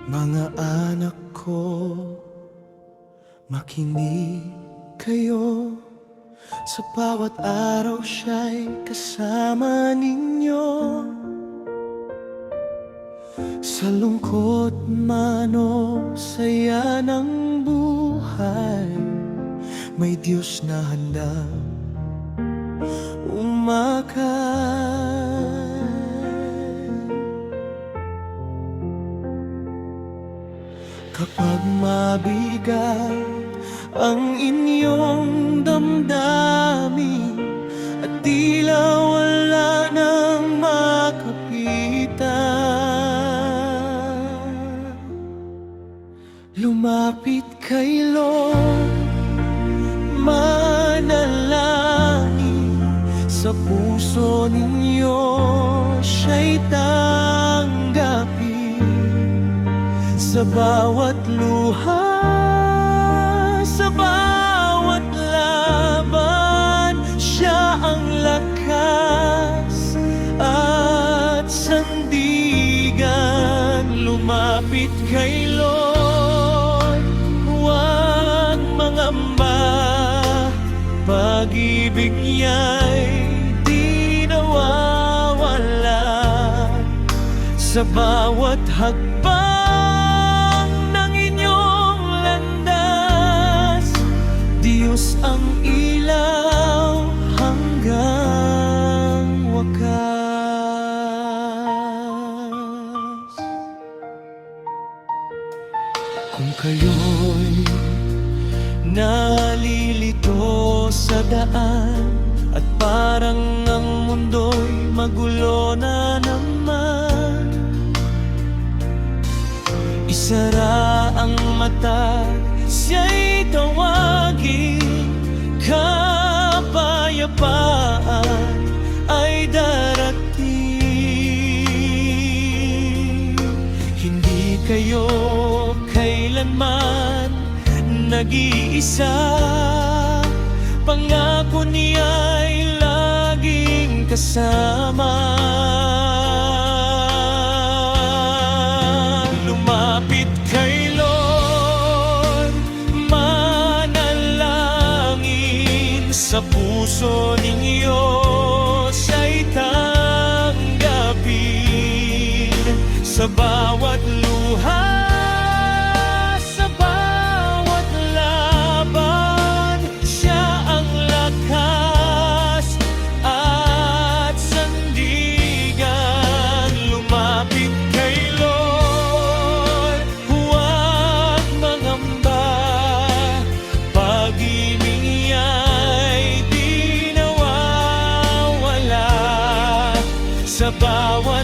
Mga anak ko, makinig kayo. Sa bawat araw siya'y kasama ninyo. Sa lungkot man o saya ng buhay, may Diyos na handang umakay. Kapag mabigat ang inyong damdamin at tila wala nang makapitan, lumapit kay Lord, manalangin. Sa puso ninyo siya'y tanggapin. Sa bawat luha, sa bawat laban, siya ang lakas at sandigan. Lumapit kay Lord, huwag mangamba. Pag-ibig niya'y di nawawala. Sa bawat hakbang Diyos ang ilaw hanggang wakas. Kung kayo'y nalilito sa daan at parang ang mundo'y magulo na naman, isara ang mata, siya'y tawagin. Kapayapaan ay darating. Hindi kayo kailanman nag-iisa. Pangako niya'y laging kasama. Lumapit kay sa puso ninyo siya'y tanggapin. Sa bawat luha, sa bawat laban, siya ang lakas at sandigan. Lumapit kay Lord, huwag mangamba. Pag-ibig sa bawat